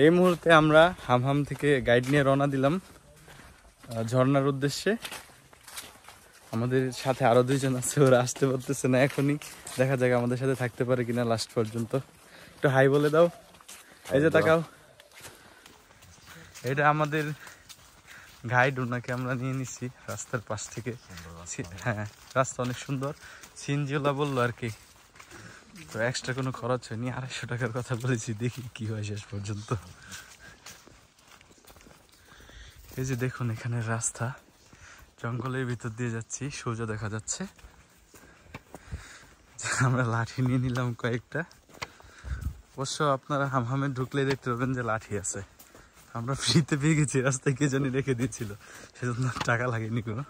এই মুহূর্তে আমরা হামহাম থেকে গাইড নিয়ে রওনা দিলাম ঝর্ণার উদ্দেশ্যে। আমাদের সাথে আরো 2 জন আছে, ওরা আসতে পারতেছে না এখনই। দেখা যাক আমাদের সাথে থাকতে পারে কিনা লাস্ট পর্যন্ত। একটু হাই বলে দাও। এই যে তাকাও, এটা আমাদের গাইড, ওনাকে আমরা নিয়ে নিচ্ছি রাস্তার পাশ থেকে। হ্যাঁ, রাস্তা অনেক সুন্দর, সিনজিওলা বললো আর কি। তো এক্সট্রা কোনো খরচ হয়নি, 250 টাকার কথা বলেছি, দেখি কি হয় শেষ পর্যন্ত। এই যে দেখুন এখানে রাস্তা, জঙ্গলের ভিতর দিয়ে যাচ্ছি, সূর্য দেখা যাচ্ছে। আমরা লাঠি নিয়ে নিলাম কয়েকটা। অবশ্য আপনারা হামহামে ঢুকলে দেখতে পাবেন যে লাঠি আছে। আমরা ফ্রিতে পেয়ে গেছি, রাস্তায় কে জানি রেখে দিয়েছিল, সেজন্য টাকা লাগেনি কোনো।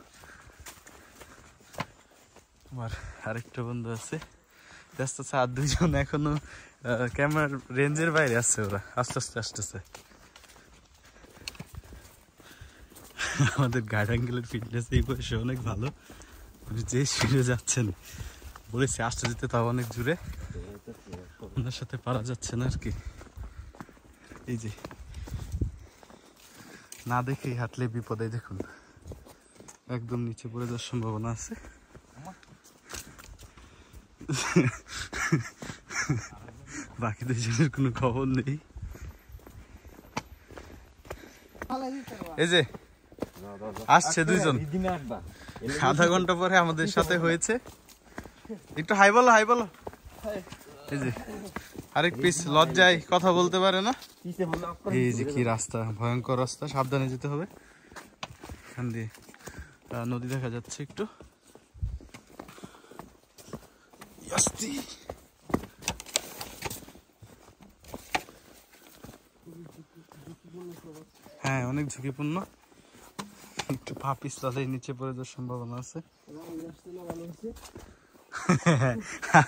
আমার আরেকটা বন্ধু আছে, ব্যস্ত আছে। আর 2 জন এখনো ক্যামেরার রেঞ্জের বাইরে আছে, ওরা আস্তে আস্তে আসতেছে। আমাদের গার্ড অ্যাঙ্গেলের ফিটনেস এই বয়সে অনেক ভালো, যে স্পিডে যাচ্ছেন বলেছি আসতে যেতে, তাও অনেক জোরে। ওনার সাথে পারা যাচ্ছে না আর কি। এই যে না দেখেই হাঁটলে বিপদে, দেখুন একদম নিচে পড়ে যাওয়ার সম্ভাবনা আছে। বাকি 2 জনের কোনো খবর নেই। এই যে আসছে 2 জন, আধা ঘন্টা পরে আমাদের সাথে হয়েছে। একটু হাই বলো, হাই বলো। এই যে আরেক পিস লজ্জায় কথা বলতে পারে না। এই যে কি রাস্তা, ভয়ঙ্কর রাস্তা, সাবধানে যেতে হবে। এখান দিয়ে নদী দেখা যাচ্ছে একটু। হ্যাঁ, অনেক ঝুঁকিপূর্ণ, একটু পা পিছলে নিচে পড়ে যাওয়ার সম্ভাবনা আছে।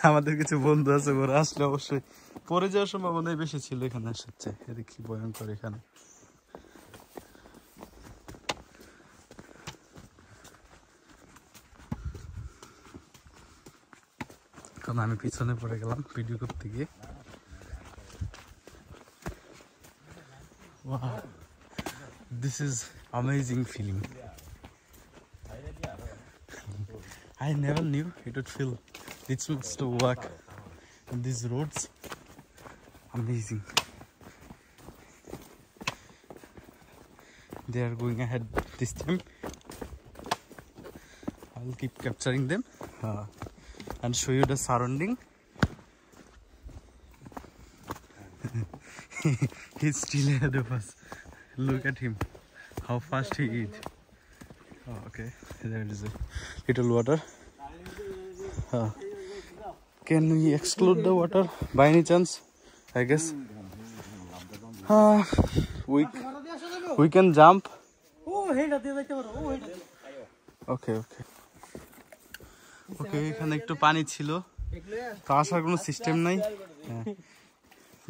আমাদের কিছু বন্ধু আছে, ওরা আসলে অবশ্যই পড়ে যাওয়ার সম্ভাবনাই বেশি ছিল এখানে আসছে। এদিকে কি ভয়ঙ্কর এখানে। কারণ আমি পিছনে পড়ে গেলাম ভিডিও করতে গিয়ে। Wow, this is amazing feeling. I never knew it would feel this much to walk in these roads. Amazing. They are going ahead this time. I'll keep capturing them and show you the surrounding. He's still ahead of us. Look at him, how fast he is. Oh, okay, there is a little water. Can we exclude the water by any chance? I guess we can jump. Okay, okay. Okay, এখানে একটু পানি ছিল, তো আসার কোনো system নাই।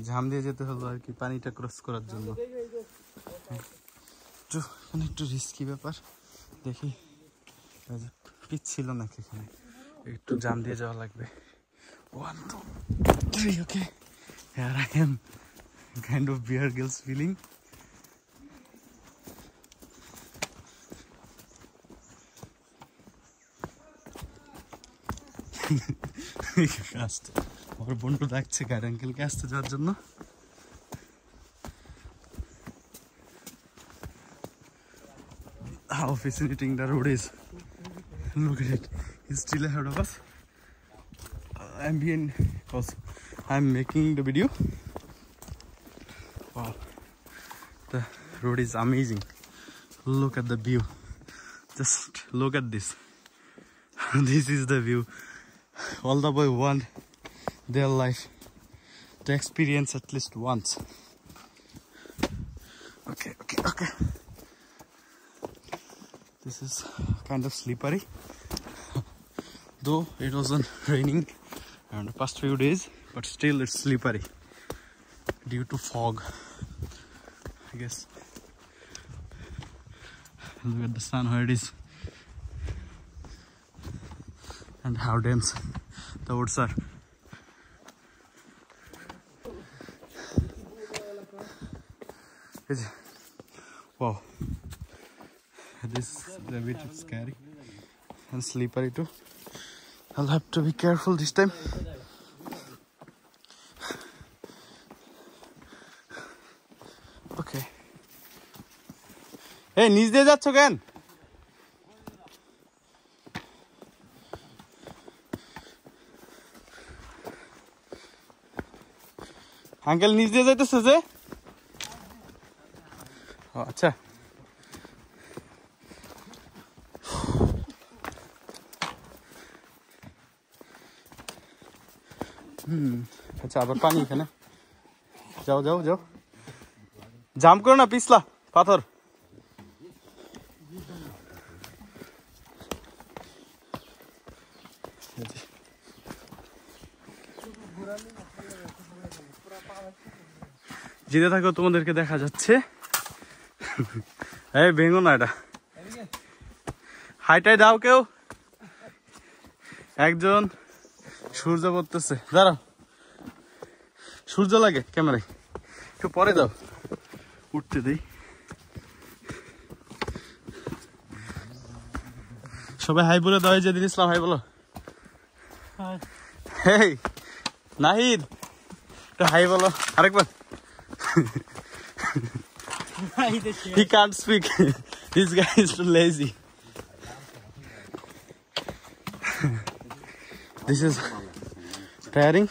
ঝাম দিয়ে যেতে হলো আর কি পানিটা ক্রস করার জন্য। এখানে একটু রিস্কি ব্যাপার, দেখি পিচ ছিল নাকি, এখানে একটু জাম দিয়ে যাওয়া লাগবে। 1 2 3, okay, here I am, kind of Bear Grylls feeling. আমার বন্ধু ডাকছে গার্ড আঙ্কেলকে আসতে যাওয়ার জন্য। How fascinating the road is. Look at it, he's still ahead of us. I'm being, because I'm making the video. Wow, the road is amazing. Look at the view, just look at this. This is the view all the boy want their life to experience at least once. Okay, okay, okay. This is kind of slippery, though it wasn't raining in the past few days, but still it's slippery due to fog, I guess. Look at the sun, where it is, and how dense the woods are. Wow, this is a bit scary and slippery too. I'll have to be careful this time. Okay. Hey, নিচ দিয়ে যাচ্ছ কেন? Uncle নিচ দিয়ে যাইতেছে যে? আচ্ছা। আচ্ছা, আবার পানি এখানে। যাও যাও যাও, জাম্প করো না, পিছলা পাথর। যেতে থাকো, তোমাদেরকে দেখা যাচ্ছে। এই ভেঙো না এটা। হাইটাই দাও কেউ একজন। সূর্য পড়তেছে, দাঁড়াও। সূর্য লাগে ক্যামেরায়, একটু পরে দাও, উঠতে দিই। সবাই হাই বলে দাও। যেদিন ইসলাম হাই বলো। হেই নাহিদ, একটু হাই বলো আরেকবার। He can't speak. This guy is too lazy. This is tiring.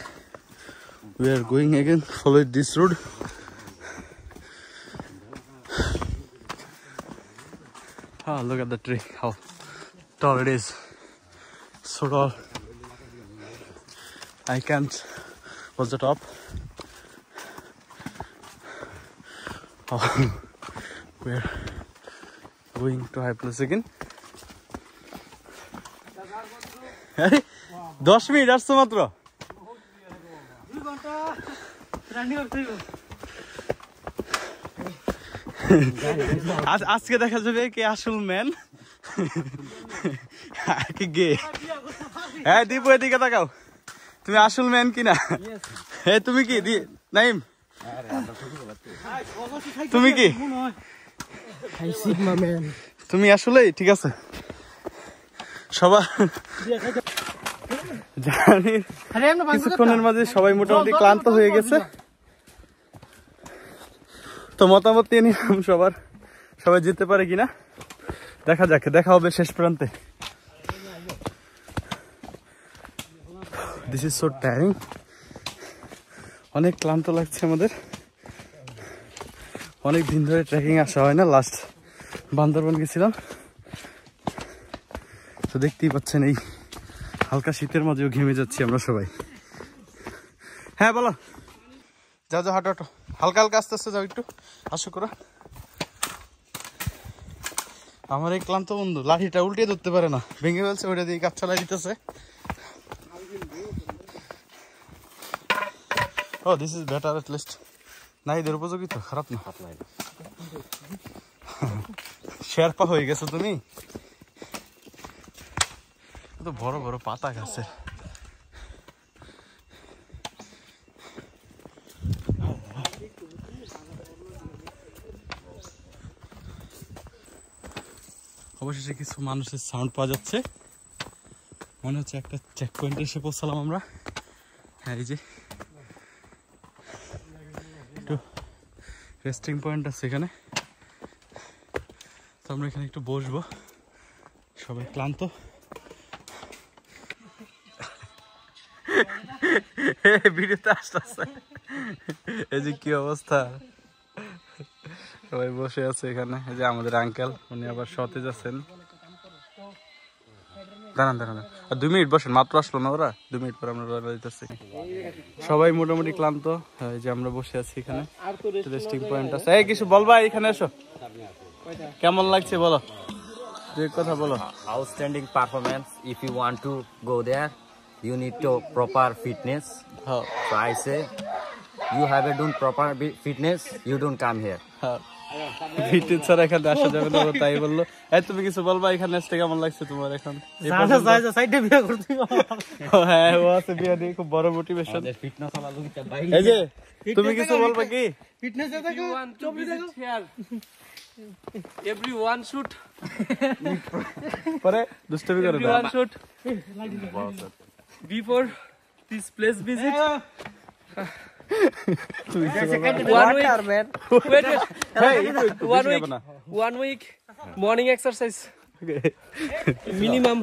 We are going again, follow this road. Ah, look at the tree, how tall it is. So tall. I can't watch the top. Oh, we're going to high place again. 10 minute আসছো মাত্র। আজকে দেখা যাবে কে আসল man, কে গে। হ্যাঁ দীপু, এদিকে তাকাও, তুমি আসল ম্যান কিনা। হ্যাঁ তুমি কি নাইম, তুমি কি? তুমি আসলেই ঠিক আছে। সবাই জানি কিছুক্ষণের মাঝে সবাই মোটামুটি ক্লান্ত হয়ে গেছে, তো মতামত নিয়ে নিলাম সবাই যেতে পারে কিনা দেখা যাক। দেখা হবে শেষ প্রান্তে। This is so tiring. অনেক ক্লান্ত লাগছে আমাদের। অনেক দিন ধরে ট্রেকিং আসা হয় না, লাস্ট বান্দরবান গেছিলাম। তো দেখতেই পাচ্ছেন এই হালকা শীতের মাঝেও ঘেমে যাচ্ছি আমরা সবাই। হ্যাঁ বলো, যাও যাও, হাঁটো হাঁটো, হালকা হালকা আস্তে আস্তে যাও, একটু আসো করো। আমার এই ক্লান্ত বন্ধু লাঠিটা উল্টে ধরতে পারে না, ভেঙে ফেলছে, ওইটা দিয়ে কাজ চালাই দিতেছে। Oh this is better at least. নাহিদের উপযোগী তো, খারাপ না। শেরপা হয়ে গেছো তুমি। তো বড় বড় পাতা গাছে। অবশেষে কিছু মানুষের সাউন্ড পাওয়া যাচ্ছে, মনে হচ্ছে একটা চেক পয়েন্টে এসে পৌঁছালাম আমরা। হ্যাঁ এই যে একটু রেস্টিং পয়েন্ট আছে এখানে, তো আমরা এখানে একটু বসবো, সবাই ক্লান্ত। ভিডিওতে আসতেছে, এই যে কি অবস্থা, সবাই বসে আছে এখানে। এই যে আমাদের আঙ্কেল, উনি আবার সতেজ আছেন। দাঁড়ান দাঁড়ান, 2 মিনিট বসেন, মাত্র আসলো না ওরা, 2 মিনিট পর আমরা রওনা দিতেছি। সবাই মোটামুটি ক্লান্ত, এই যে আমরা বসে আছি এখানে, রেস্টিং পয়েন্ট আছে। এই কিছু বলবা, এখানে এসো, কেমন লাগছে বলো, দুই কথা বলো। Outstanding performance. If you want to go there, you need to proper fitness. So I say, you have a done proper fitness, you don't come here. ভিটি ছাড়া এখানে আসা যাবে না, তাই বললো। এই তুমি কিছু বলবা, এখানে আসতে কেমন লাগছে তোমার এখন? হ্যাঁ, ও আছে বিয়া নিয়ে খুব বড় মোটিভেশন। এই যে তুমি কিছু বলবা কি? Everyone should পরে দুষ্টমি করে everyone should before this place visit one week morning exercise minimum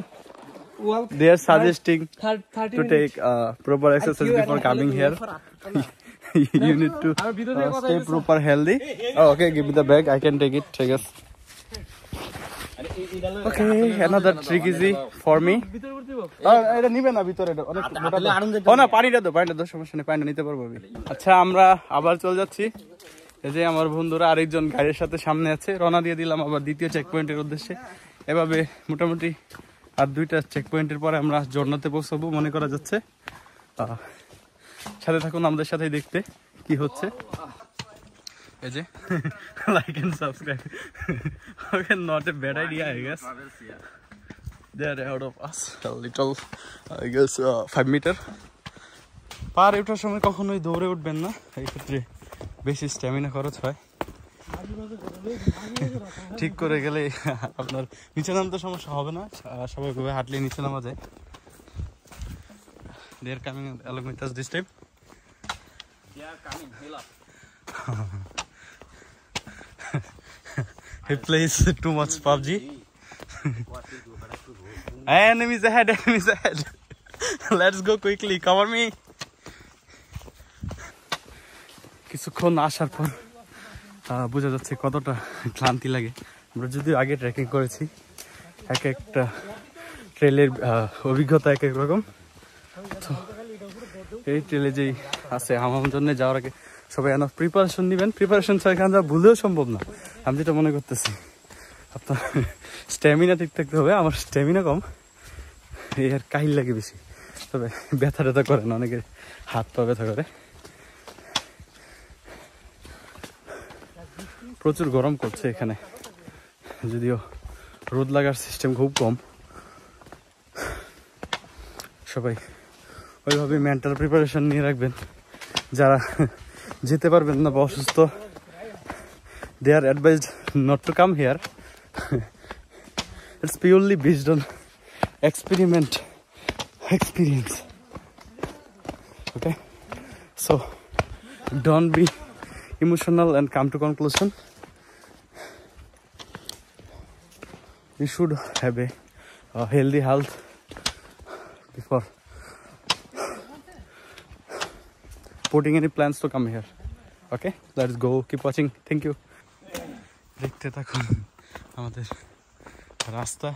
they are suggesting 30 to take proper exercise before coming here. You need to stay proper healthy. Oh, okay, give me the bag, I can take it. Take us. Okay, another trick easy for me. এটা নিবে না ভিতরে, এটা অনেক মোটা। ও না, পানিটা দাও, সমস্যা নেই, পানিটা নিতে পারবো আমি। আচ্ছা, আমরা আবার চলে যাচ্ছি। এই যে আমার বন্ধুরা আরেকজন গাড়ির সাথে সামনে আছে, রওনা দিয়ে দিলাম আবার দ্বিতীয় চেক পয়েন্টের উদ্দেশ্যে। এভাবে মোটামুটি আর 2টা চেক পয়েন্টের পরে আমরা ঝর্ণাতে পৌঁছাবো মনে করা যাচ্ছে। সাথে থাকুন আমাদের সাথেই দেখতে কি হচ্ছে। এই যে like and subscribe. Okay, not a bad idea, I guess. They are ahead of us a little, I guess 5 meter. পার ওঠার সময় কখনোই দৌড়ে উঠবেন না, এই ক্ষেত্রে বেশি স্ট্যামিনা খরচ হয়। ঠিক করে গেলে আপনার নিচে নামতে সমস্যা হবে না, স্বাভাবিকভাবে হাঁটলে নিচে নামা যায়। They are coming along with us this time. They are coming, hill up. He plays too much PUBG. Enemies ahead, enemies ahead. Let's go quickly, cover me. কিছুক্ষণ আসার পর বোঝা যাচ্ছে কতটা ক্লান্তি লাগে। আমরা যদিও আগে ট্রেকিং করেছি, এক একটা ট্রেলের অভিজ্ঞতা এক এক রকম। তো এই ট্রেলে যেই আছে আমার জন্য যাওয়ার আগে সবাই এনাফ প্রিপারেশন নেবেন। প্রিপারেশন ছাড়া এখানে যাওয়া ভুলেও সম্ভব না, আমি যেটা মনে করতেছি। আপনার স্ট্যামিনা ঠিক থাকতে হবে, আমার স্ট্যামিনা কম, এই আর কাহিল লাগে বেশি। তবে ব্যথা ট্যাথা করে না, অনেকের হাত পা ব্যথা করে। প্রচুর গরম করছে এখানে, যদিও রোদ লাগার সিস্টেম খুব কম। সবাই ওইভাবে মেন্টাল প্রিপারেশন নিয়ে রাখবেন। যারা যেতে পারবেন না বা অসুস্থ, they are advised not to come here. It's purely based on experience. Okay, so don't be emotional and come to conclusion. You should have a healthy health before putting any plans to come here. Okay, let's go, keep watching, thank you. দেখতে থাকুন আমাদের রাস্তা।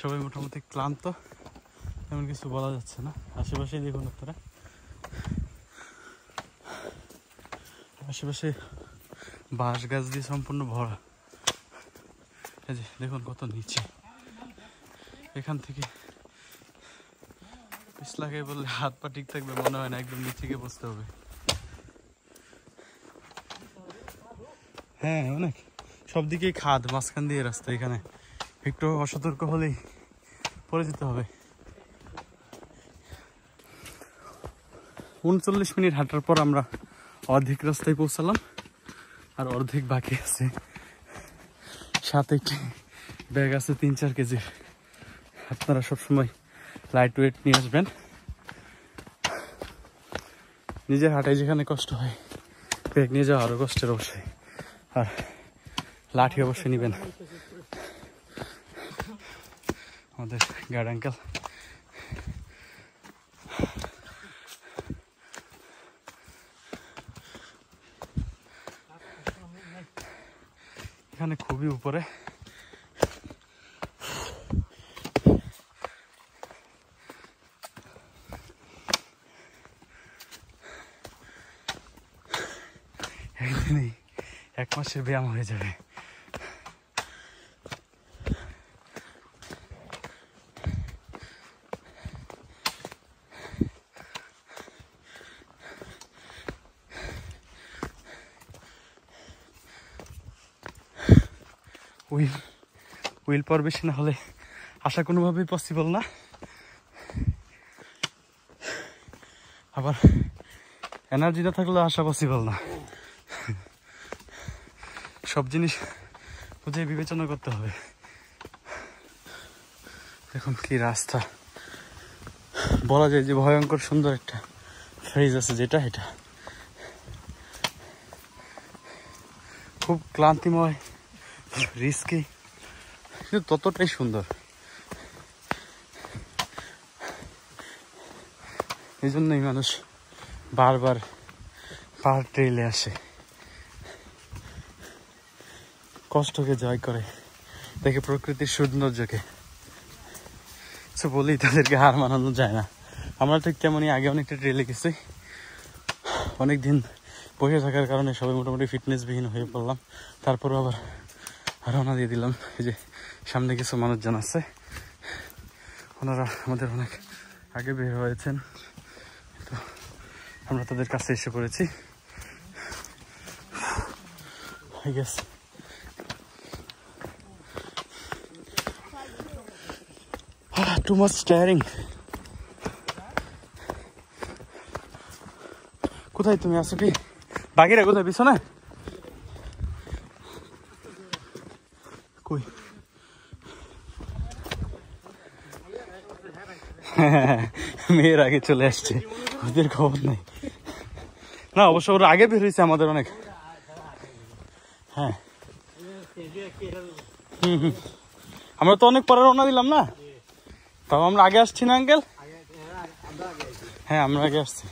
সবাই মোটামুটি ক্লান্ত, এমন কিছু বলা যাচ্ছে না। আশেপাশে দেখুন আপনারা, আশেপাশে বাঁশ গাছ দিয়ে সম্পূর্ণ ভরা। এই যে দেখুন কত নিচে, এখান থেকে পিছলাকে বললে হাত পা ঠিক থাকবে মনে হয় না, একদম নিচে গিয়ে বসতে হবে। হ্যাঁ, অনেক সব দিকেই খাদ, মাঝখান দিয়ে রাস্তা। এখানে একটু অসতর্ক হলেই পড়ে যেতে হবে। 39 মিনিট হাঁটার পর আমরা অর্ধেক রাস্তায় পৌঁছালাম, আর অর্ধেক বাকি আছে। সাথে একটি ব্যাগ আছে 3-4 কেজির। আপনারা সবসময় লাইট ওয়েট নিয়ে আসবেন। নিজের হাঁটায় যেখানে কষ্ট হয়, ব্যাগ নিয়ে যাওয়া আরও কষ্টের অবশ্যই। আর লাঠি অবশ্যই নেবেন। আমাদের গার্ড আঙ্কেল এখানে খুবই উপরে। একদিনই 1 মাসের ব্যায়াম হয়ে যাবে। উইল পাওয়ার বেশি না হলে আসা কোনোভাবেই পসিবল না। আবার এনার্জি না থাকলে আসা পসিবল না। সব জিনিস বুঝে বিবেচনা করতে হবে। দেখুন কি রাস্তা, বলা যায় যে ভয়ঙ্কর সুন্দর একটা ফ্রেজ আছে যেটা, এটা খুব ক্লান্তিময়, রিস্কি, কিন্তু ততটাই সুন্দর। এই জন্যই মানুষ বারবার পাহাড় ট্রেইলে আসে, কষ্টকে জয় করে, দেখে প্রকৃতির সৌন্দর্যকে। বলি তাদেরকে হার মানানো যায় না। আমরা ঠিক তেমনই আগে অনেকটা ট্রেলে গেছি, অনেকদিন বসে থাকার কারণে সবাই মোটামুটি ফিটনেসবিহীন হয়ে পড়লাম। তারপরও আবার রওনা দিয়ে দিলাম। এই যে সামনে কিছু মানুষজন আছে, ওনারা আমাদের অনেক আগে বের হয়েছেন, তো আমরা তাদের কাছে এসে পড়েছি। I guess too much staring. কোথায় তুমি আছো? কি বাকিরা কোথায়? পিছনে কই? মেয়ের আগে চলে আসছে, ওদের খবর নাই। না অবশ্য ওরা আগে বের হয়েছে আমাদের অনেক। হ্যাঁ আমরা তো অনেক পরে রওনা দিলাম না, তাও আমরা আগে আসছি না আঙ্কেল? হ্যাঁ আমরা আগে আসছি।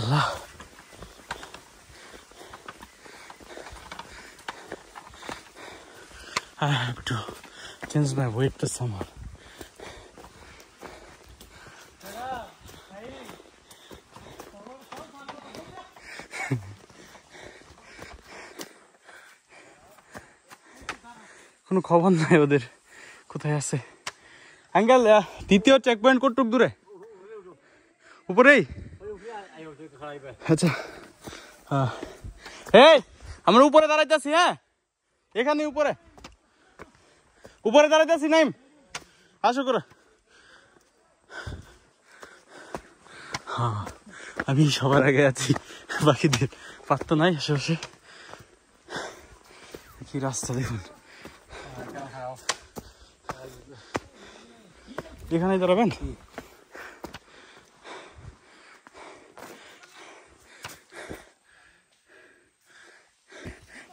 আল্লাহ, I have to change my weight to someone. কোনো খবর নাই ওদের কোথায় আছে। আঙ্কেল দ্বিতীয় চেক পয়েন্ট কতটুক দূরে? উপরেই? আচ্ছা এই আমরা উপরে দাঁড়াইতেছি। হ্যাঁ এখানে উপরে উপরে দাঁড়াইতেছি। নাইম আসো করে। হ্যাঁ আমি সবার আগে আছি, বাকিদের পাত্তা নাই আশেপাশে। কি রাস্তা দেখুন, এখানেই দাঁড়াবেন?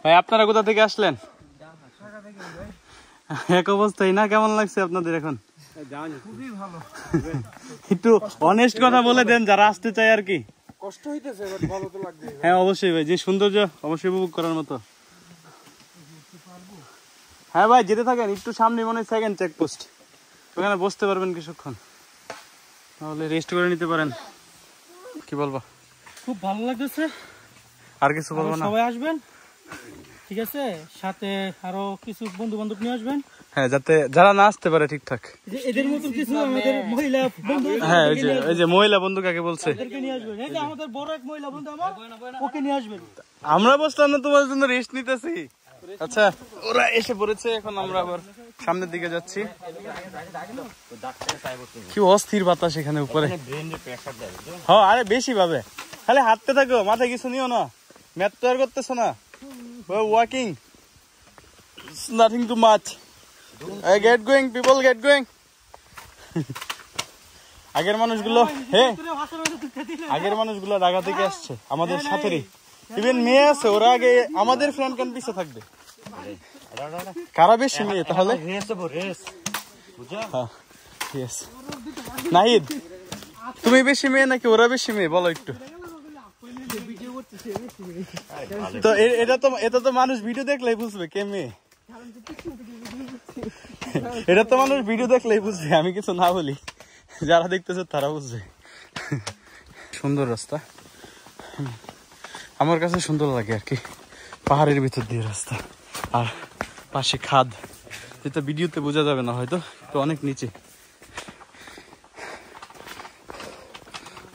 ভাই আপনারা কোথা থেকে আসলেন? এক অবস্থায় না? কেমন লাগছে আপনাদের এখন? খুবই ভালো। একটু অনেস্ট কথা বলে দেন যারা আসতে চায় আর কি। কষ্ট হইতেছে, ভালো তো লাগবে। হ্যাঁ অবশ্যই ভাই, যে সৌন্দর্য অবশ্যই উপভোগ করার মতো। হ্যাঁ ভাই যেতে থাকেন, একটু সামনে মনে হয় সেকেন্ড চেকপোস্ট, ওখানে বসতে পারবেন কিছুক্ষণ, তাহলে রেস্ট করে নিতে পারেন। কি বলবো, খুব ভালো লাগতেছে। আর কিছু বলবো না? সবাই আসবেন, ঠিক আছে? সাথে আরো কিছু বন্ধু বান্ধব নিয়ে আসবেন। হ্যাঁ যাতে যারা না আসতে পারে ঠিকঠাক, এদের মতো কিছু আমাদের মহিলা বন্ধু। হ্যাঁ ওই যে মহিলা বন্ধু কাকে বলছে, এদেরকে নিয়ে আসবেন। এই যে আমাদের বড় এক মহিলা বন্ধু আমার, ওকে নিয়ে আসবেন। আমরা বসলাম না তোমার জন্য রেস্ট নিতেছি। আচ্ছা ওরা এসে পড়েছে, এখন আমরা আবার সামনের দিকে যাচ্ছি। কি অস্থির বাতাস এখানে উপরে। হ্যাঁ আরে বেশি ভাবে, খালি হাঁটতে থাকো, মাথায় কিছু নিও না, ম্যাথ তো আর করতেছো না, walking, nothing too much. Gate going people, gate going. আগের মানুষগুলো, হ্যাঁ আগের মানুষগুলো ঢাকা থেকে আসছে আমাদের সাথেরই, ইভেন মেয়ে আছে, ওরা আগে আমাদের ফ্রেন্ড ক্যান পিছে থাকবে। কারা বেশি মেয়ে তাহলে? নাহিদ তুমি বেশি মেয়ে নাকি ওরা বেশি মেয়ে বলো একটু তো। এটা তো মানুষ ভিডিও দেখলেই বুঝবে কে মেয়ে, এটা তো মানুষ ভিডিও দেখলেই বুঝবে, আমি কিছু না বলি, যারা দেখতেছে তারা বুঝবে। সুন্দর রাস্তা, আমার কাছে সুন্দর লাগে আর কি, পাহাড়ের ভিতর দিয়ে রাস্তা, আর পাশে খাদ, যেটা ভিডিওতে বোঝা যাবে না হয়তো, তো অনেক নিচে।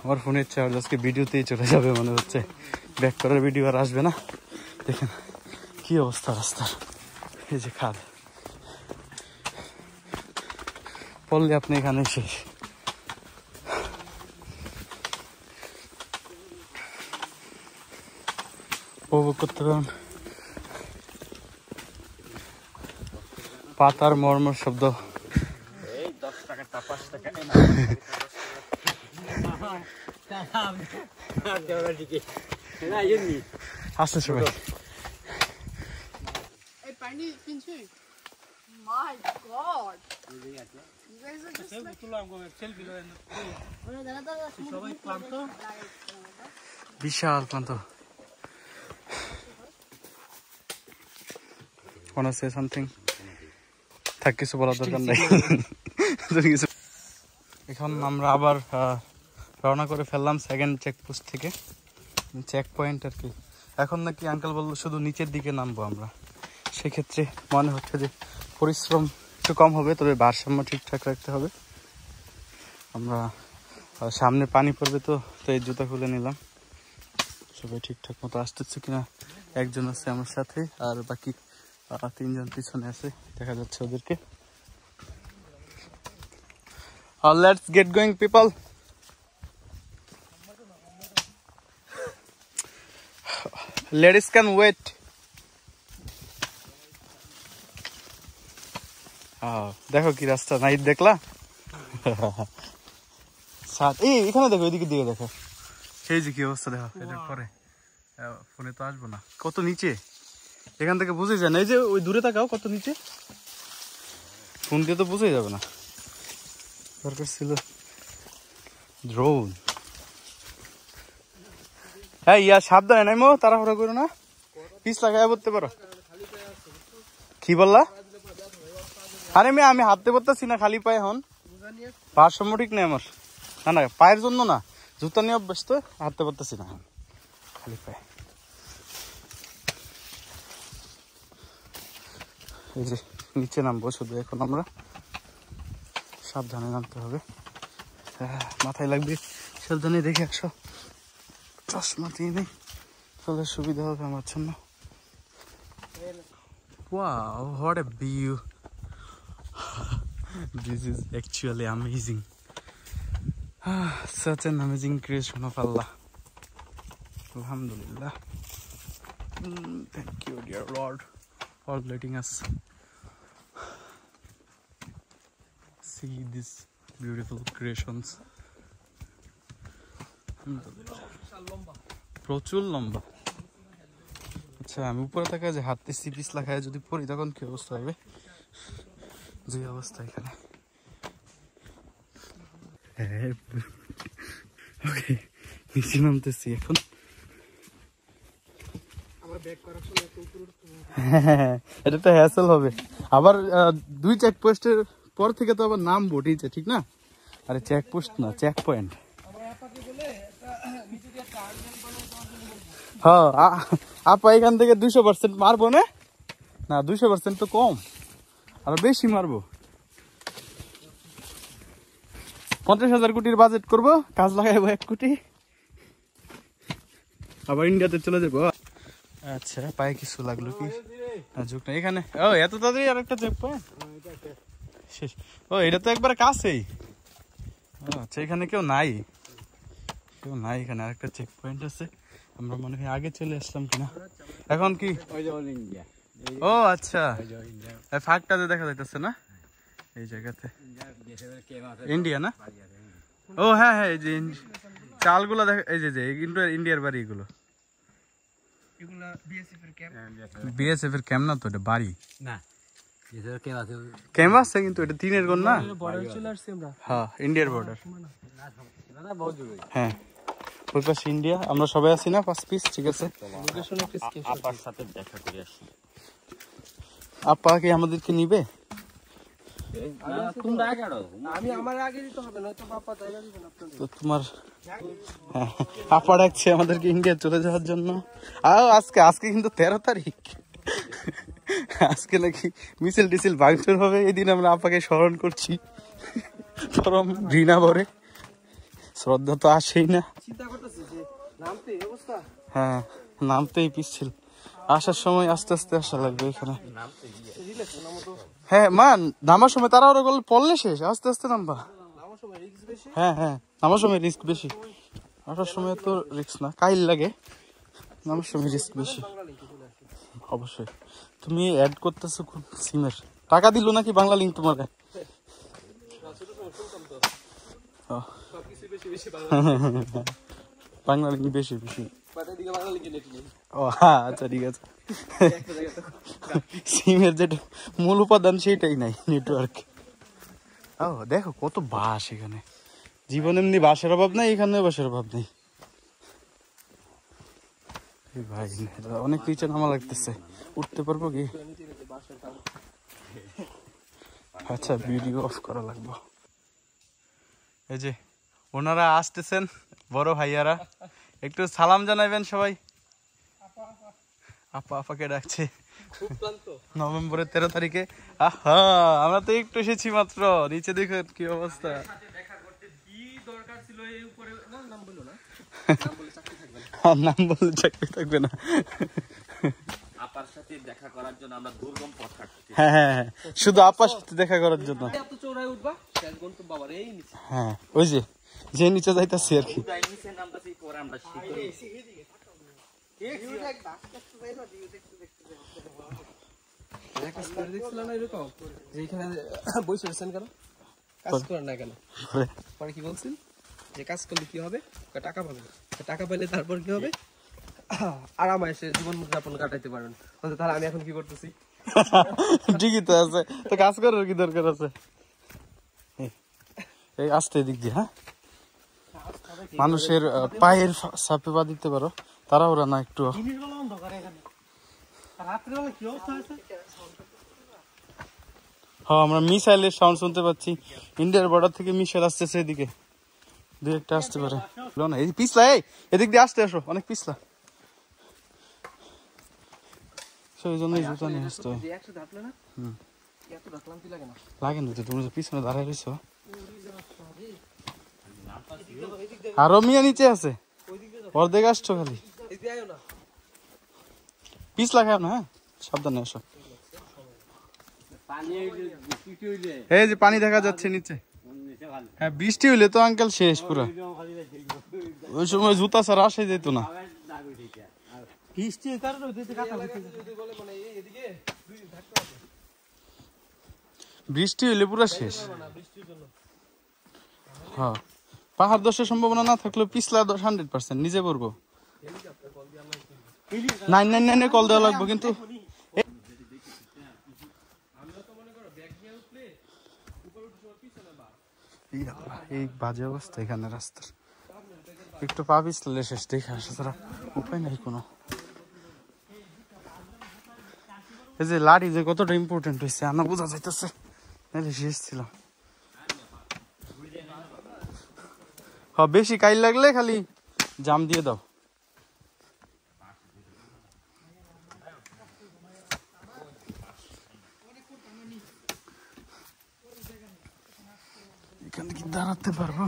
আমার ফোনের চার্জ আজকে ভিডিওতেই চলে যাবে মনে হচ্ছে, ব্যাক করার ভিডিও আর আসবে না। দেখেন কি অবস্থা রাস্তার, এই যে খাদ, পড়লে আপনি এখানে শেষ। উপভোগ করতে পারেন পাতার মর্মর শব্দ। আসতে সবাই My God. You guys are just like... বিশাল ক্লান্ত। wanna say something? থাক, কিছু বলার দরকার নাই। এখন আমরা আবার রওনা করে ফেললাম সেকেন্ড চেকপোস্ট থেকে, চেক পয়েন্ট আর কি। এখন নাকি আঙ্কেল বললো শুধু নিচের দিকে নামবো আমরা, সেক্ষেত্রে মনে হচ্ছে যে পরিশ্রম একটু কম হবে, তবে ভারসাম্য ঠিকঠাক রাখতে হবে। আমরা সামনে পানি পড়বে তো এই জুতা খুলে নিলাম। সবাই ঠিকঠাক মতো আসতেছে কিনা, একজন আছে আমার সাথে আর বাকি 3 জন পিছনে আছে, দেখা যাচ্ছে ওদেরকে। Let's get going people. Ladies can wait. দেখো কি রাস্তা, নাইট দেখলা? এখানে দেখো, এদিকে দিকে দেখো, সেই যে কি অবস্থা দেখো। এটার পরে ফোনে তো আসবো না, কত নিচে এখান থেকে বুঝে যায় না। এই যে ওই দূরে তাকাও কত নিচে, ফোন দিয়ে তো বুঝেই যাবে না। দরকার ছিল ড্রোন। হ্যাঁ ইয়া সাবধানে নাইমো, তাড়াহুড়া করো না, পিস লাগাই পড়তে পারো। কি বললা? আরে আমি হাঁটতে পারতেছি না খালি পায়ে, হন ভারসাম্য ঠিক নেই আমার। না না পায়ের জন্য না, জুতা নিয়ে অভ্যাস তো, হাঁটতে পারতেছি না খালি পায়ে। এই যে নিচে নামবো শুধু এখন আমরা, সাবধানে নামতে হবে, মাথায় লাগবে সাবধানে দেখে আসো, চশমা দিয়ে নেই তাহলে সুবিধা হবে আমার জন্য। Wow, what a view. This is actually amazing. Such an amazing creation of Allah. Alhamdulillah. Thank you, dear Lord, for letting us see these beautiful creations. প্রচুর লম্বা। আচ্ছা আমি উপরে থাকা যে হাঁটতেছি পিছলা খায় যদি পড়ি তখন কি অবস্থা হবে, যে অবস্থা এখানে। ওকে নিচে নামতেছি এখন। এটা তো হ্যাসেল হবে আবার, 2 চেকপোস্টের পর থেকে তো আবার নামবো, ঠিক না? আরে চেকপোস্ট না, চেক পয়েন্ট। হ্যাঁ আপা এখান থেকে 200% মারবো না, 200% তো কম, আরো বেশি মারবো। 50,000 কোটির বাজেট করবো, কাজ লাগাইবো 1 কোটি, আবার ইন্ডিয়াতে চলে যাবো। আচ্ছা পায়ে কিছু লাগলো কি? ঝুঁক না এখানে। ও এত তাড়াতাড়ি আর একটা চেক পয়েন্ট শেষ? ও এটা তো একবার কাছেই। আচ্ছা এখানে কেউ নাই এখানে আরেকটা চেক পয়েন্ট আছে। আমরা মনে হয় আগে চলে আসলাম কিনা। এখন কি? ও আচ্ছা ফাঁকটাতে দেখা যাইতেছে না এই জায়গাতে, ইন্ডিয়া না? ও হ্যাঁ এই যে চালগুলো দেখা, এই যে ইন্ডিয়ার বাড়ি এগুলো। বিএসএফ এর ক্যাম্প না তো, এটা বাড়ি না, ক্যাম্প আছে কিন্তু এটা টিনের ঘর না। হ্যাঁ ইন্ডিয়ার বর্ডার, হ্যাঁ ওই পাশে ইন্ডিয়া। আমরা সবাই আছি না 5 পিস, ঠিক আছে। আপা কি আমাদেরকে নিবে? তো তোমার আপা ডাকছে আমাদেরকে ইন্ডিয়া চলে যাওয়ার জন্য। আজকে কিন্তু 13 তারিখ, আজকে নাকি মিছিল টিছিল ভাঙচুর হবে। এই দিন আমরা আপাকে স্মরণ করছি পরম ঘৃণা ভরে। শ্রদ্ধা তো আসেই না। চিন্তা করতেছি যে নামতে এই অবস্থা। হ্যাঁ, নামতেই পিছছিল। আসার সময় আস্তে আস্তে আসা লাগবে এখানে। হ্যাঁ মা, নামার সময় তারা ওরা করলে পড়লে শেষ, আস্তে আস্তে নামবা। হ্যাঁ হ্যাঁ, নামার সময় রিস্ক বেশি, আসার সময় তো রিস্ক না, কাইল লাগে, নামার সময় রিস্ক বেশি। অবশ্যই। তুমি অ্যাড করতেছো কোন সিমের? টাকা দিল নাকি বাংলা লিঙ্ক তোমার কাছে? বাংলা লিঙ্ক বেশি বেশি। ও আচ্ছা ঠিক আছে। সিমের যেটা মূল উপাদান সেটাই নাই, নেটওয়ার্ক। ও দেখো কত বাস এখানে, জীবন এমনি বাসের অভাব নাই, এখানে বাসের অভাব নেই। ভাই অনেক নিচে নামা লাগতেছে, উঠতে পারবো কি? আচ্ছা ভিডিও অফ করা লাগবে। এই যে ওনারা আসতেছেন, বড় ভাইয়ারা, একটু সালাম জানাইবেন সবাই। আপা আপাকে ডাকছে নভেম্বরের 13 তারিখে। আহা, আমরা তো একটু এসেছি মাত্র, নিচে দেখেন কি অবস্থা। নাম বললে চাকরি থাকবে না। আপার সাথে দেখা করার জন্য আমরা দুর্গম পথ হাঁটছি। হ্যাঁ হ্যাঁ হ্যাঁ, শুধু আপার সাথে দেখা করার জন্য। এত চৌড়ায় উঠবা শেষ গন্তব্য বাবার এই নিচে। হ্যাঁ ওই যে নিচে যাইতাছি আর কি। তাই নিচে নামতাছি, পরে আমরা শিখি। কাজ করে দেখছিলাম না এরকম যে এখানে বসে আছেন কেন, কাজ করেন না কেন? পরে কি বলছেন যে কাজ করলে কি হবে? টাকা পাবেন, টাকা পেলে তারপর কি হবে? আরামে এসে জীবন যাপন কাটাইতে পারবেন। তাহলে আমি এখন কি করতেছি? ঠিকই তো আছে, তো কাজ করার কি দরকার আছে? এই আস্তে দিক দিয়ে, হ্যাঁ মানুষের পায়ের চাপে পা দিতে পারো, তারা ওরা না একটু। হ্যাঁ আমরা মিসাইলের সাউন্ড শুনতে পাচ্ছি, ইন্ডিয়ার বর্ডার থেকে মিসাইল আসতেছে, এদিকে দু একটা আসতে পারে। এই পিছলা, এই এদিক দিয়ে আসতে আসো, অনেক পিছলা, সেই জন্যই জুতা নিয়ে আসতে হয়। লাগে না তো, তুমি পিছনে দাঁড়ায় রয়েছ। আরো মিয়া নিচে আছে, অর্ধেক আসছো খালি, পিছলা খাও না। হ্যাঁ সাবধানে এসো। এই যে পানি দেখা যাচ্ছে নিচে। হ্যাঁ বৃষ্টি হইলে তো আঙ্কেল শেষ পুরা, ওই সময় জুতা ছাড়া আসে যেত না। বৃষ্টি হইলে পুরা শেষ। হ্যাঁ পাহাড় দশের সম্ভাবনা না থাকলেও পিছলা 100% নিজে পড়বো। 999 কল দেওয়া লাগবে কিন্তু। এই বাজে অবস্থা এখানে রাস্তার, একটু পা পিছলে শেষ, দেখে আসা ছাড়া উপায় নাই কোনো। এই যে লাড়ি যে কতটা ইম্পর্টেন্ট হয়েছে আনা বোঝা যাইতেছে, নাহলে শেষ ছিল। হ্যাঁ বেশি কাইল লাগলে খালি জাম দিয়ে দাও। এখানে কি দাঁড়াতে পারবো?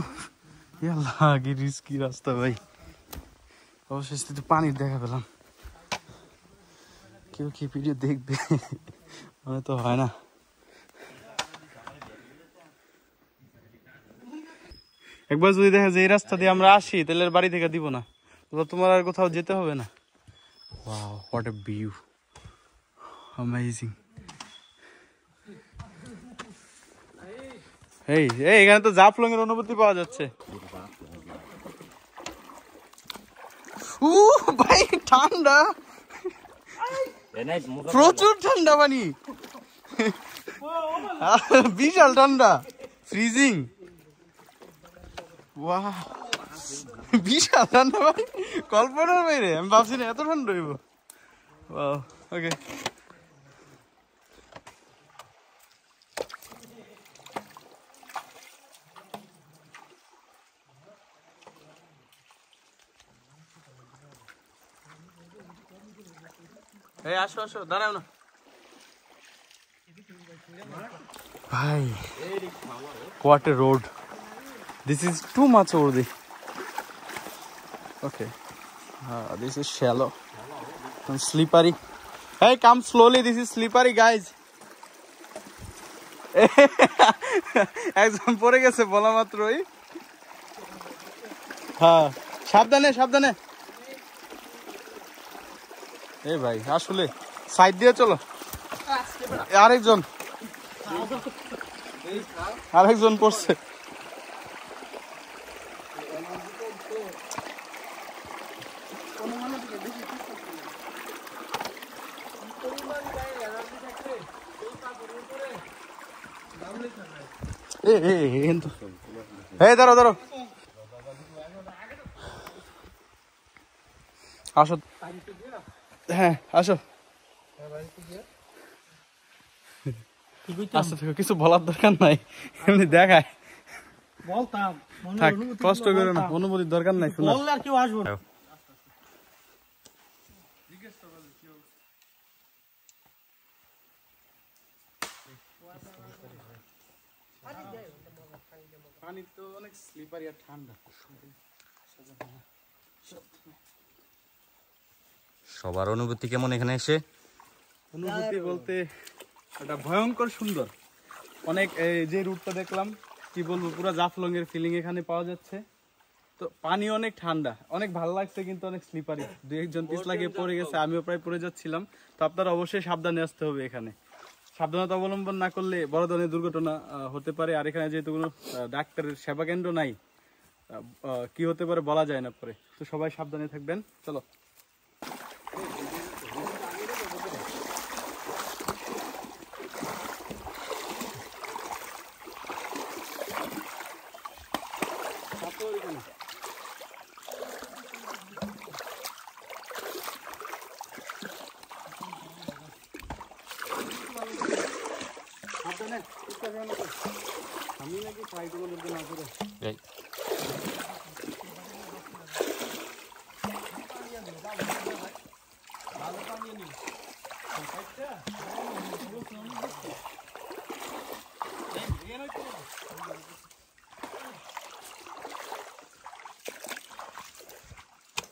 কি রিস্কি রাস্তা ভাই। অবশেষে তো পানির দেখা পেলাম। কেউ কি ভিডিও দেখবে? মনে তো হয় না। একবার যদি দেখা যায় এই রাস্তা দিয়ে আমরা আসি, তাহলে বাড়ি থেকে দিব না, তোমার আর কোথাও যেতে হবে না। Wow, what a view, amazing. এই এখানে তো জাফলং এর অনুভূতি পাওয়া যাচ্ছে। ভাই ঠান্ডা, প্রচুর ঠান্ডা পানি, বিশাল ঠান্ডা, ফ্রিজিং। ওয়াও, বিশাল ঠান্ডা ভাই, কল্পনার বাইরে। আমি ভাবছি না এত ঠান্ডা হইব। ওয়াও, ওকে। এই আসো আসো, দাঁড়াও না ভাই। What a road, this is too much over. Okay. This is shallow and slippery. Hey, come slowly. This is slippery, guys. একজন পড়ে গেছে বলা মাত্রই। হ্যাঁ, সাবধানে সাবধানে। এই ভাই আসলে সাইড দিয়ে চলো। আরেকজন পড়ছে। দাঁড়ো দাঁড়ো, আসো। হ্যাঁ আসো, কিছু বলার দরকার নাই, এমনি দেখায় বলতাম। কষ্ট করো না, অনুমতির দরকার নাই। বললে আর কেউ আসবো না। পানি তো অনেক স্লিপারি আর ঠান্ডা। সবার অনুভূতি কেমন এখানে এসে? অনুভূতি বলতে এটা ভয়ঙ্কর সুন্দর। অনেক যে রুটটা দেখলাম, কি বলবো, পুরো জাফলং এর ফিলিং এখানে পাওয়া যাচ্ছে। তো পানি অনেক ঠান্ডা, অনেক ভালো লাগছে, কিন্তু অনেক স্লিপারি। দুই একজন পিছ লাগিয়ে পড়ে গেছে, আমিও প্রায় পড়ে যাচ্ছিলাম। তো আপনারা অবশ্যই সাবধানে আসতে হবে। এখানে সাবধানতা অবলম্বন না করলে বড় ধরনের দুর্ঘটনা হতে পারে। আর এখানে যেহেতু কোনো ডাক্তারের সেবা কেন্দ্র নাই, কি হতে পারে বলা যায় না পরে। তো সবাই সাবধানে থাকবেন। চলো। আমি নাকি ট্রাই করবো না করে।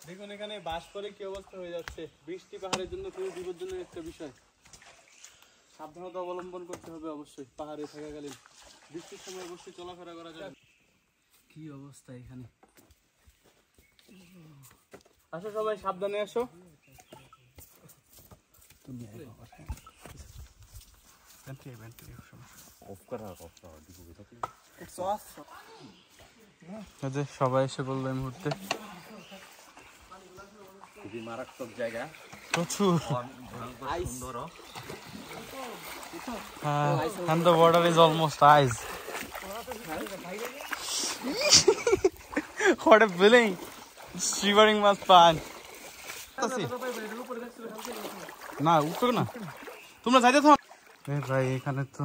দেখুন এখানে বাস করে কি অবস্থা হয়ে যাচ্ছে। বৃষ্টি পাহাড়ের জন্য খুবই বিপজ্জনক একটা বিষয়। সাবধানতা অবলম্বন করতে হবে অবশ্যই। পাহাড়ে থাকাকালীন বৃষ্টির সময় অবশ্যই চলাফেরা করা যাবে। কি অবস্থা এখানে। আসো সবাই সাবধানে আসো। সবাই এসে বললো এই মুহূর্তে খুবই মারাত্মক জায়গা, প্রচুর সুন্দর। And the water is almost ice. What a feeling! Shivering my spine. না উঠো না, তোমরা যাইতে থাকো। ভাই এখানে তো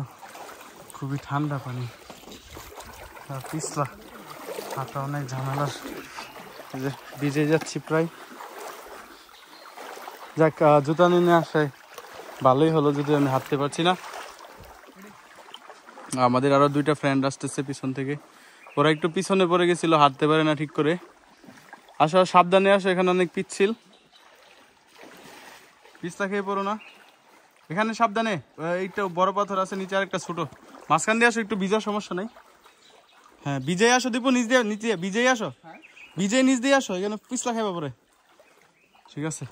খুবই ঠান্ডা পানি, পিছলা, হাঁটা অনেক ঝামেলার। ভিজে যাচ্ছি প্রায়। যাক, জুতা নিয়ে আসায় ভালোই হলো, যদি আমি হাঁটতে পারছি না। আমাদের আরো দুইটা ফ্রেন্ড আসতেছে পিছন থেকে, ওরা একটু পিছনে পড়ে গেছিল, হাঁটতে পারে না ঠিক করে। আসো সাবধানে আসো, এখানে অনেক পিচ্ছিল, পিছলা খেয়ে পড়ো না। এখানে সাবধানে, এইটা বড় পাথর আছে নিচে, আর একটা ছোট, মাঝখান দিয়ে আসো, একটু ভিজার সমস্যা নাই। হ্যাঁ ভিজে আসো, দীপু নিচ দিয়ে, নিচে ভিজেই আসো, ভিজে নিচ দিয়ে আসো, এখানে পিছলা খাইবা পরে। ঠিক আছে,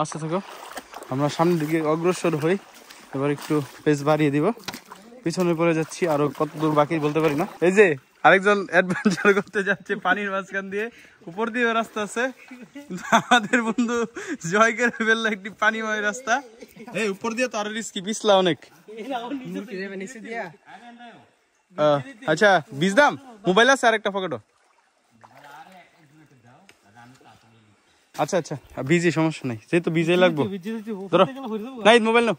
আসতে থাকো, আমরা সামনের দিকে অগ্রসর হই। এবার একটু পেস বাড়িয়ে দিব, পিছনে পড়ে যাচ্ছি। আরো কত দূর বাকি বলতে পারি না। এই যে আরেকজন অ্যাডভেঞ্চার করতে যাচ্ছে পানির মাঝখান দিয়ে, উপর দিয়ে রাস্তা আছে, কিন্তু আমাদের বন্ধু জয় করে ফেললো একটি পানিময় রাস্তা। এই উপর দিয়ে তো আরো রিস্কি, পিছলা অনেক। আচ্ছা বিজদাম, মোবাইল আছে আরেকটা পকেটও। আচ্ছা আচ্ছা, বিজি, সমস্যা নাই, যেহেতু বিজে লাগবো। নাই মোবাইল নাও,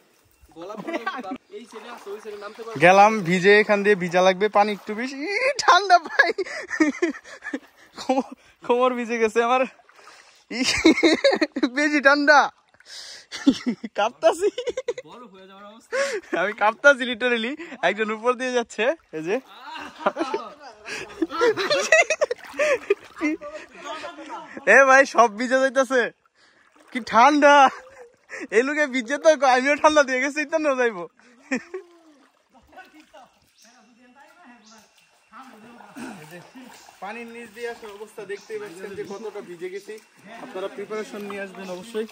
গেলাম ভিজে, এখান দিয়ে ভিজা লাগবে, পানি একটু বেশি ঠান্ডা ভাই, কোমর ভিজে গেছে আমার, বেশি ঠান্ডা, কাঁপতাছি আমি, কাঁপতাছি লিটারেলি। একজন উপর দিয়ে যাচ্ছে, এই যে এ ভাই সব ভিজে যাইতেছে, কি ঠান্ডা। এই লোকে ভিজে তো আমিও ঠান্ডা দিয়ে গেছি, তো না যাইবো। পানির নিচ দিয়ে আসার অবস্থা দেখতেই পাচ্ছেন যে কতটা ভিজে গেছি। আপনারা প্রিপারেশন নিয়ে আসবেন অবশ্যই,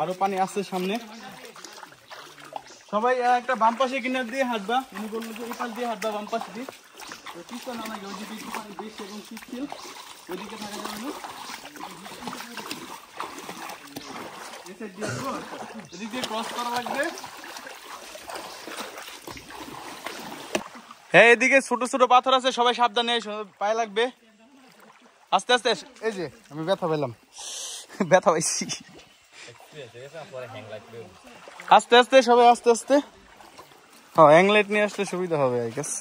আরো পানি আসছে সামনে। সবাই একটা বাম পাশে কিনার দিয়ে হাঁটবা, উনি বললো যে এই পাশ দিয়ে হাঁটবা, বাম পাশ দিয়ে। তো পিছটা না লাগে, ওইদিকে একটু পানি বেশি এবং পিছিল, ওইদিকে থাকা যাবে না। এই সাইড দিয়ে আসবো, এদিক দিয়ে ক্রস করা লাগবে। হ্যাঁ, এদিকে ছোট ছোট পাথর আছে, সবাই সাবধানে পায়ে লাগবে। আস্তে আস্তে, এই যে আমি ব্যথা পেলাম, ব্যথা পাইছি। আস্তে আস্তে সবাই, আস্তে আস্তে। হ্যাঁ, অ্যাংলেট নিয়ে আসলে সুবিধা হবে আই গেস।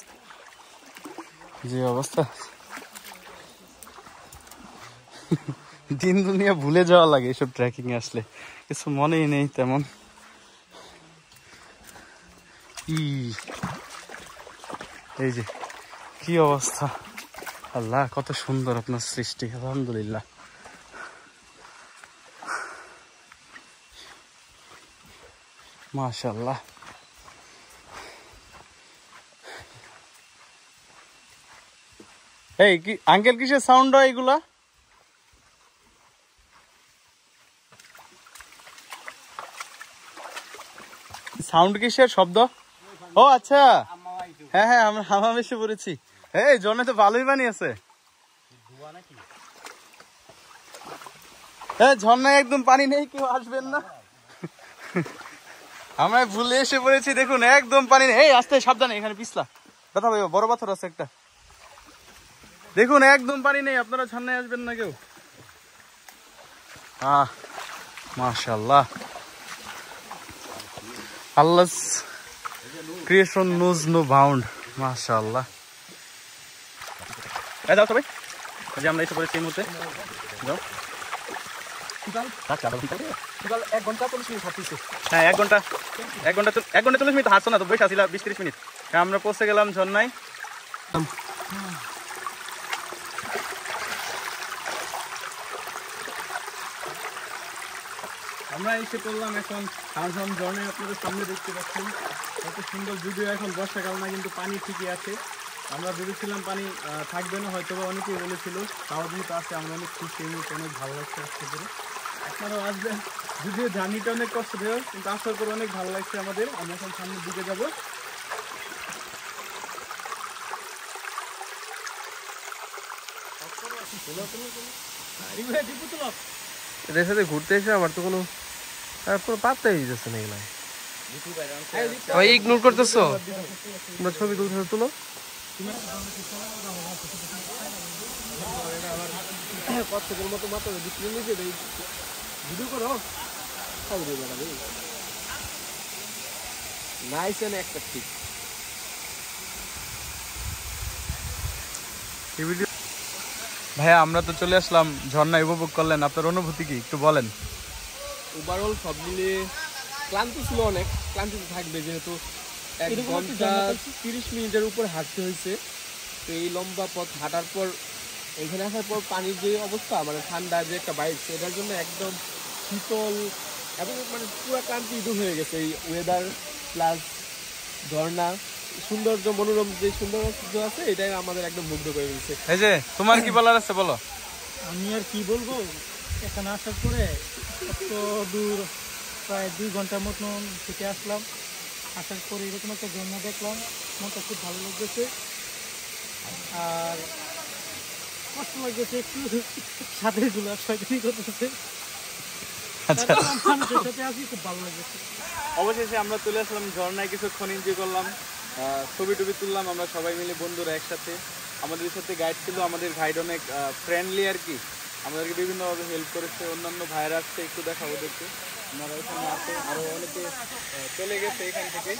যে অবস্থা, দিন দুনিয়া ভুলে যাওয়া লাগে এসব ট্রেকিং এ আসলে, কিছু মনেই নেই তেমন। এই যে কি অবস্থা, আল্লাহ কত সুন্দর আপনার সৃষ্টি, আলহামদুলিল্লাহ। মাশাআল্লাহ। এই কি আঙ্কেল, কিসের সাউন্ড হয় এগুলা? সাউন্ড কিসের শব্দ? ও আচ্ছা, হ্যাঁ হ্যাঁ, আমরা হামাম এসে পড়েছি। এই জনে তো ভালোই পানি আছে। হ্যাঁ, ঝর্ণায় একদম পানি নেই, কেউ আসবেন না। আমরা ভুলে এসে পড়েছি, দেখুন একদম পানি নেই। এই আস্তে সাবধানে, এখানে পিছলা, কথা ভাই, বড় পাথর আছে একটা। দেখুন একদম পানি নেই, আপনারা ঝর্ণায় আসবেন না কেউ। মাশাআল্লাহ, আল্লাহ's creation knows no bound, মাশাআল্লাহ। এই যাও সবাই, যে আমরা এসে পড়েছি এই মুহূর্তে। যাও, এক ঘন্টা 40 মিনিট হাঁটতেছে। হ্যাঁ, 1 ঘন্টা 40 মিনিট হাঁটছো না তো, বসে আসিলা 20-30 মিনিট। আমরা পৌঁছে গেলাম ঝর্ণায়। আমরা এসে পড়লাম এখন হারঝন ঝর্ণায়, আপনাদের সামনে দেখতে পাচ্ছেন কত সুন্দর। যদিও এখন বর্ষাকাল না, কিন্তু পানি ঠিকই আছে। আমরা ভেবেছিলাম পানি থাকবে না, হয়তো অনেকেই বলেছিল, তাও যেহেতু আছে আমরা অনেক খুশি, অনেক ভালো লাগছে আসতে করে। আপনারাও আসবেন, যদিও জার্নিটা অনেক কষ্টদায়ক, কিন্তু আসার পর অনেক ভালো লাগছে আমাদের। আমরা এখন সামনের দিকে যাবো। এদের সাথে ঘুরতে এসে আমার তো কোনো পাত্তাই দিতেছে না এগুলা। ভাই ইগনোর করতেছো, তোমরা ছবি তুলতে তুলো। কচ্ছপের মতো মাথা ডিসপ্লে নিচে ভিডিও করো, সব দিয়ে বেড়াবে। নাইস এন্ড অ্যাট্রাকটিভ এই ভিডিও। ভাইয়া, আমরা তো চলে আসলাম, ঝর্ণা উপভোগ করলেন, আপনার অনুভূতি কি একটু বলেন? ওভারঅল সব মিলিয়ে ক্লান্তি ছিল, অনেক ক্লান্তি থাকবে, যেহেতু 1 ঘন্টা 30 মিনিটের উপর হাঁটতে হয়েছে। তো এই লম্বা পথ হাঁটার পর এখানে আসার পর পানির যে অবস্থা, মানে ঠান্ডা যে একটা বাইক, এটার জন্য একদম শীতল এবং মানে পুরো ক্লান্তি দূর হয়ে গেছে। এই ওয়েদার প্লাস ঝর্ণা সৌন্দর্য, মনোরম যে সৌন্দর্য আছে, এটাই আমাদের একদম মুগ্ধ করে ফেলছে। এই যে তোমার কি বলার আছে বলো? আমি আর কি বলবো, এখানে আসার পরে এত দূর প্রায় 2 ঘন্টার মতন থেকে আসলাম। আসার পরে এরকম একটা ঝর্ণা দেখলাম, মনটা খুব ভালো লাগতেছে। আর কষ্ট লাগতেছে একটু, সাথে গুলো শয়তানি করতেছে। মানুষের সাথে আসি, খুব ভালো লাগতেছে। অবশেষে আমরা চলে আসলাম ঝর্ণায়, কিছুক্ষণ এনজয় করলাম, ছবি টবি তুললাম আমরা সবাই মিলে বন্ধুরা একসাথে। আমাদের সাথে গাইড ছিল, আমাদের গাইড অনেক ফ্রেন্ডলি আর কি, আমাদেরকে বিভিন্নভাবে হেল্প করেছে। অন্যান্য ভাইরা আসছে, একটু দেখা ওদেরকে, ওনারা এখানে আছে, আরও অনেকে চলে গেছে এখান থেকে।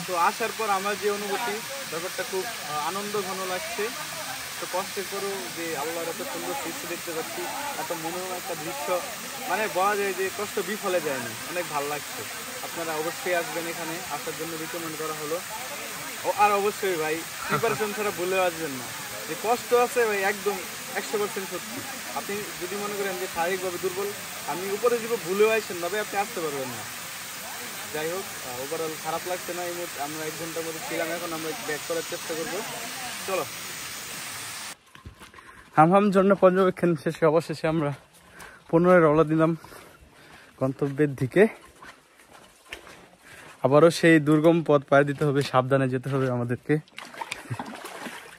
তো আসার পর আমার যে অনুভূতি, ব্যাপারটা খুব আনন্দ ঘন লাগছে। তো কষ্টের পরেও যে আল্লাহর এত সুন্দর দৃশ্য দেখতে পাচ্ছি, এত মনোরম একটা দৃশ্য, মানে বলা যায় যে কষ্ট বিফলে যায়নি, অনেক ভালো লাগছে। আপনারা অবশ্যই আসবেন, এখানে আসার জন্য রিকমেন্ড করা হলো। আর অবশ্যই ভাই প্রিপারেশন ছাড়া ভুলেও আসবেন না, যে কষ্ট আছে ভাই একদম 100% সত্যি। আপনি যদি মনে করেন যে শারীরিকভাবে দুর্বল, আপনি উপরে দিব ভুলেও আসেন তবে আপনি আসতে পারবেন না। যাই হোক, ওভারঅল খারাপ লাগছে না এই মুহূর্তে। আমরা 1 ঘন্টার মতো ছিলাম, এখন আমরা ব্যাক করার চেষ্টা করবো। চলো। হামহাম ঝর্ণা পর্যবেক্ষণ শেষে অবশেষে আমরা পুনরায় রওনা দিলাম গন্তব্যের দিকে। আবারও সেই দুর্গম পথ পাড়ি দিতে হবে, সাবধানে যেতে হবে আমাদেরকে।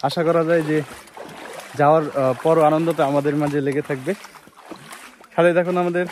আশা করা যায় যে যাওয়ার পরও আনন্দটা আমাদের মাঝে লেগে থাকবে। সাথে দেখুন আমাদের